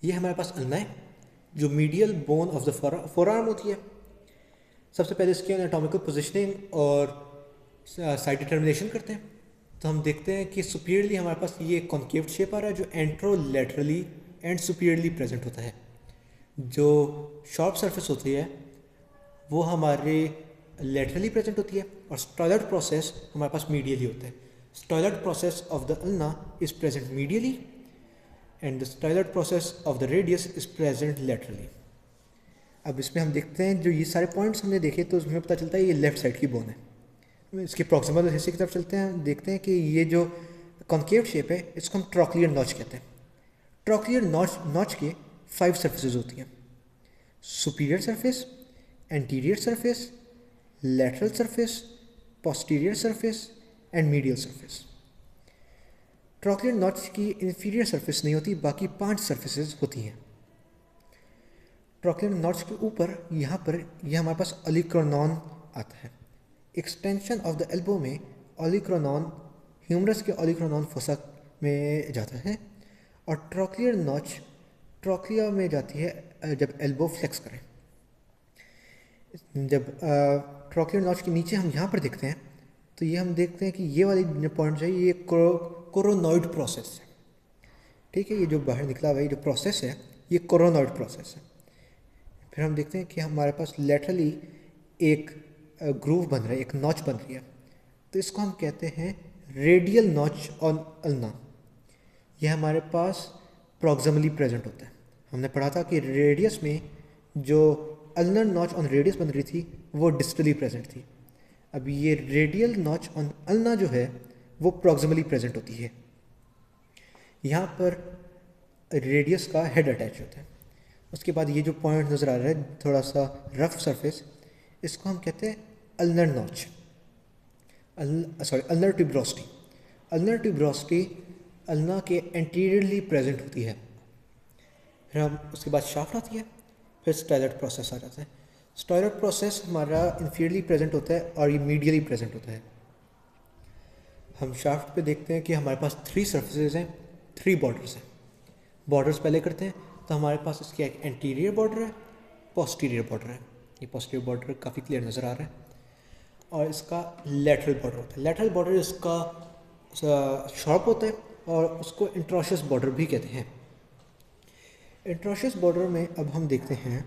ये हमारे पास अल्ना है जो medial bone of the forearm होती है। सबसे पहले इसकी एनाटॉमिकल पोजिशनिंग और साइड डिटर्मिनेशन करते हैं। तो हम देखते हैं कि सुपीरियरली हमारे पास ये कॉन्केव शेप आ रहा है जो एंट्रोलैटरली एंड सुपीरियरली प्रेजेंट होता है। जो शॉर्प सरफेस होती है वो हमारे लेटरली प्रेजेंट होती है और स्टॉयलट प्रोसेस हमारे पास मीडियली होता है। Styloid process of the ulna is present medially and the styloid process of the radius is present laterally. अब इसमें हम देखते हैं जो ये सारे पॉइंट्स हमने देखे तो उसमें पता चलता है ये लेफ्ट साइड की बोन है। इसके प्रॉक्सिमल हिस्से की तरफ चलते हैं, देखते हैं कि ये जो कॉन्केव शेप है इसको हम ट्रॉक्लियर नॉच कहते हैं। ट्रॉक्लियर नॉच के 5 सर्फेसेज होती हैं: superior surface, anterior surface, lateral surface, posterior surface and medial surface। Trochlear notch की inferior surface नहीं होती, बाकी 5 surfaces होती हैं। ट्रॉक्लियर नॉच के ऊपर यहाँ पर यह हमारे पास ओलिक्रोनॉन आता है। एक्सटेंशन ऑफ द एल्बो में ओलिक्रोनॉन ह्यूमरस के ओलिक्रोनॉन फोसा में जाता है और ट्रॉक्लियर नॉच ट्रॉक्लिया में जाती है जब एल्बो फ्लेक्स करें। जब ट्रॉक्लियर नॉच के नीचे हम यहाँ पर देखते हैं तो ये हम देखते हैं कि ये वाली पॉइंट जो है ये कोरोनॉइड प्रोसेस है। ठीक है, ये जो बाहर निकला हुआ ये जो प्रोसेस है ये कोरोनॉइड प्रोसेस है। फिर हम देखते हैं कि हमारे पास लेटरली एक ग्रूव बन रहा है, एक नॉच बन रही है, तो इसको हम कहते हैं रेडियल नॉच ऑन अल्ना। यह हमारे पास प्रॉक्सिमली प्रेजेंट होता है। हमने पढ़ा था कि रेडियस में जो अल्नर नॉच ऑन रेडियस बन रही थी वो डिस्टली प्रेजेंट थी। अब ये रेडियल नॉच ऑन अल्ना जो है वो प्रॉक्सिमली प्रेजेंट होती है। यहाँ पर रेडियस का हेड अटैच होता है। उसके बाद ये जो पॉइंट नज़र आ रहा है थोड़ा सा रफ सरफेस, इसको हम कहते हैं ulnar notch, ulnar tuberosity. Ulnar tuberosity ulna के एंटीरियरली प्रेजेंट होती है। फिर हम उसके बाद शाफ्ट आती है, फिर स्टॉयलट प्रोसेस आ जाता है। स्टॉयलट प्रोसेस हमारा इंफीरियरली प्रेजेंट होता है और ये मीडियली प्रेजेंट होता है। हम शाफ्ट पे देखते हैं कि हमारे पास 3 सर्फेसेज हैं, 3 बॉर्डर्स हैं। बॉर्डर्स पहले करते हैं तो हमारे पास इसकी एक एंटीरियर बॉर्डर है, पोस्टीरियर बॉर्डर है। ये पोस्टीरियर बॉर्डर काफ़ी क्लियर नज़र आ रहा है। और इसका लेटरल बॉर्डर होता है। लेटरल बॉर्डर इसका शॉर्प होता है और उसको इंट्रोशियस बॉर्डर भी कहते हैं। इंट्रोशियस बॉर्डर में अब हम देखते हैं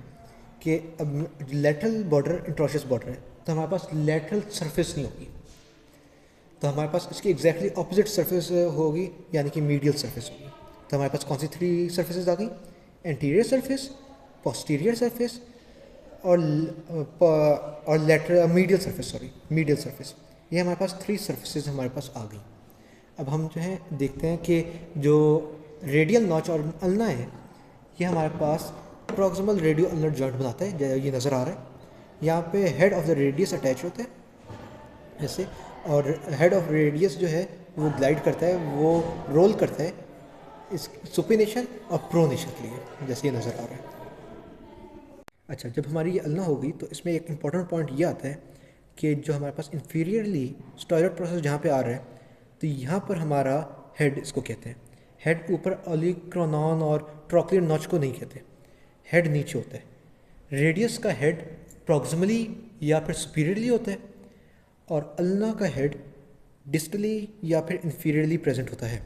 कि अब लेटरल बॉर्डर इंट्रोशियस बॉर्डर है तो हमारे पास लेटरल सरफेस नहीं होगी, तो हमारे पास इसकी एग्जैक्टली ऑपोजिट सरफेस होगी, यानी कि मीडियल सरफेस होगी। तो हमारे पास कौन सी 3 सर्फेसेज आ गई? एंटीरियर सरफेस, पोस्टीरियर सरफेस और lateral medial surface, medial surface. ये हमारे पास 3 सर्फेसेज हमारे पास आ गई। अब हम जो है देखते हैं कि जो रेडियल नॉच और अल्ना है ये हमारे पास प्रॉक्सिमल रेडियो अल्नर जॉइंट बनाता है। ये नज़र आ रहा है। यहाँ पे head of the radius attach होता है ऐसे, और हेड ऑफ रेडियस जो है वो ग्लाइड करता है, वो रोल करता है इस सुपिनेशन और प्रोनेशन के लिए, जैसे ये नज़र आ रहा है। अच्छा, जब हमारी ये अल्ना होगी तो इसमें एक इम्पॉर्टेंट पॉइंट ये आता है कि जो हमारे पास इंफीरियरली स्टॉयलट प्रोसेस जहाँ पे आ रहा है तो यहाँ पर हमारा हेड इसको कहते हैं। हेड ऊपर ओलिक्रोनॉन और ट्रॉक्लियर नॉच को नहीं कहते, हेड नीचे होता है। रेडियस का हेड प्रॉक्सिमली या फिर सुपीरियरली होता है और अल्ना का हेड डिस्टली या फिर इंफीरियरली प्रेजेंट होता है।